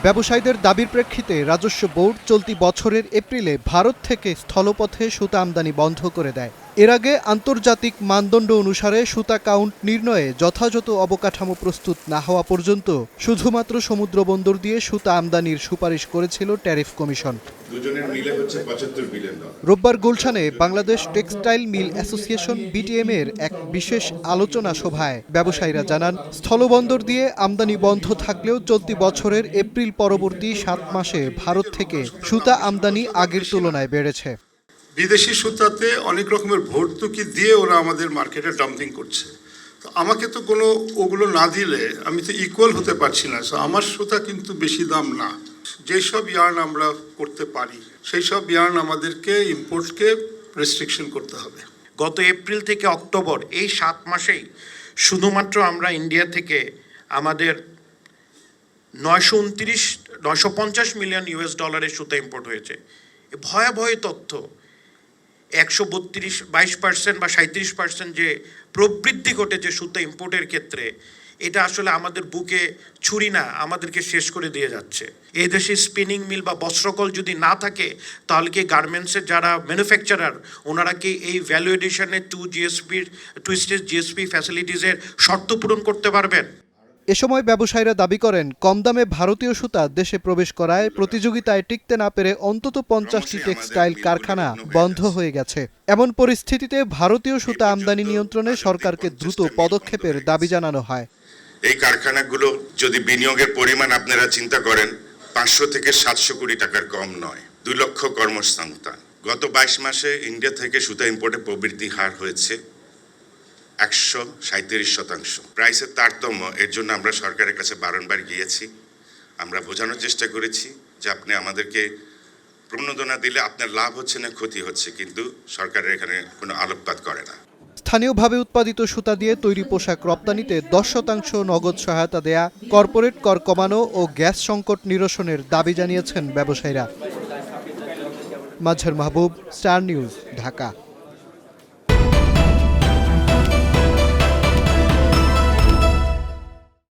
ব্যবসায়ীদের দাবির প্রেক্ষিতে রাজস্ব বোর্ড চলতি বছরের এপ্রিলে ভারত থেকে স্থলপথে সুতা আমদানি বন্ধ করে দেয়। এর আগে আন্তর্জাতিক মানদণ্ড অনুসারে সুতা কাউন্ট নির্ণয়ে যথাযথ অবকাঠামো প্রস্তুত না হওয়া পর্যন্ত শুধুমাত্র সমুদ্র বন্দর দিয়ে সুতা আমদানির সুপারিশ করেছিল ট্যারিফ কমিশন। রোববার গুলশানে Bangladesh textile mill association BTM এর এক বিশেষ আলোচনা সভায় ব্যবসায়ীরা জানান, স্থলবন্দর দিয়ে আমদানি বন্ধ থাকলেও চলতি বছরের এপ্রিল পরবর্তী 7 মাসে ভারত থেকে সুতা আমদানি আগের তুলনায় বেড়েছে। বিদেশি সুতাতে অনেক রকমের ভর্তুকি দিয়ে ওরা আমাদের মার্কেটে ডাম্পিং করছে। তো আমাকে তো কোনো ওগুলো না দিলে আমি তো ইকুয়াল হতে পারছি না। আমার সুতা কিন্তু বেশি দাম না। যেসব ইয়ার্ন আমরা করতে পারি সেই সব ইয়ার্ন আমাদেরকে ইম্পোর্টকে রেস্ট্রিকশন করতে হবে। গত এপ্রিল থেকে অক্টোবর এই 7 মাসেই শুধুমাত্র আমরা ইন্ডিয়া থেকে আমাদের 950 মিলিয়ন ইউএস ডলারের সুতা ইম্পোর্ট হয়েছে। ভয়াবহ তথ্য। 132% বা 37% যে প্রবৃদ্ধি ঘটেছে সুতা ইম্পোর্টের ক্ষেত্রে, এটা আসলে আমাদের বুকে ছুরি না, আমাদেরকে শেষ করে দিয়ে যাচ্ছে। এই দেশে স্পিনিং মিল বা বস্ত্রকল যদি না থাকে তাহলে কি গার্মেন্টসের যারা ম্যানুফ্যাকচারার ওনারা কি এই ভ্যালু এডিশনের 2 স্টেজ জিএসপি ফ্যাসিলিটিসের শর্ত পূরণ করতে পারবেন? এ সময় ব্যবসায়ীরা দাবি করেন, কম দামে ভারতীয় সুতা দেশে প্রবেশ করায় প্রতিযোগিতায় টিকতে না পেরে অন্তত 50টি টেক্সটাইল কারখানা বন্ধ হয়ে গেছে। এমন পরিস্থিতিতে ভারতীয় সুতা আমদানি নিয়ন্ত্রণে সরকারকে দ্রুত পদক্ষেপের দাবি জানানো হয়। এই কারখানাগুলো যদি বিনিয়োগের পরিমাণ আপনারা চিন্তা করেন, 500 থেকে 700 কোটি টাকার কম নয়। 2 লক্ষ কর্মসংস্থান। গত 22 মাসে ইন্ডিয়া থেকে সুতা ইম্পোর্টে প্রবৃদ্ধি হার হয়েছে 137%। প্রাইসের তারতম্য, এর জন্য আমরা সরকারের কাছে বারংবার গিয়েছি। আমরা বোঝানোর চেষ্টা করেছি যে আপনি আমাদেরকে প্রণোদনা দিলে আপনার লাভ হচ্ছে না ক্ষতি হচ্ছে, কিন্তু সরকারের এখানে কোনো আলোকপাত করে না। স্থানীয়ভাবে উৎপাদিত সুতা দিয়ে তৈরি পোশাক রপ্তানিতে 10% নগদ সহায়তা দেয়া, কর্পোরেট কর কমানো ও গ্যাস সংকট নিরসনের দাবি জানিয়েছেন ব্যবসায়ীরা। মাজহার মাহবুব, স্টার নিউজ, ঢাকা।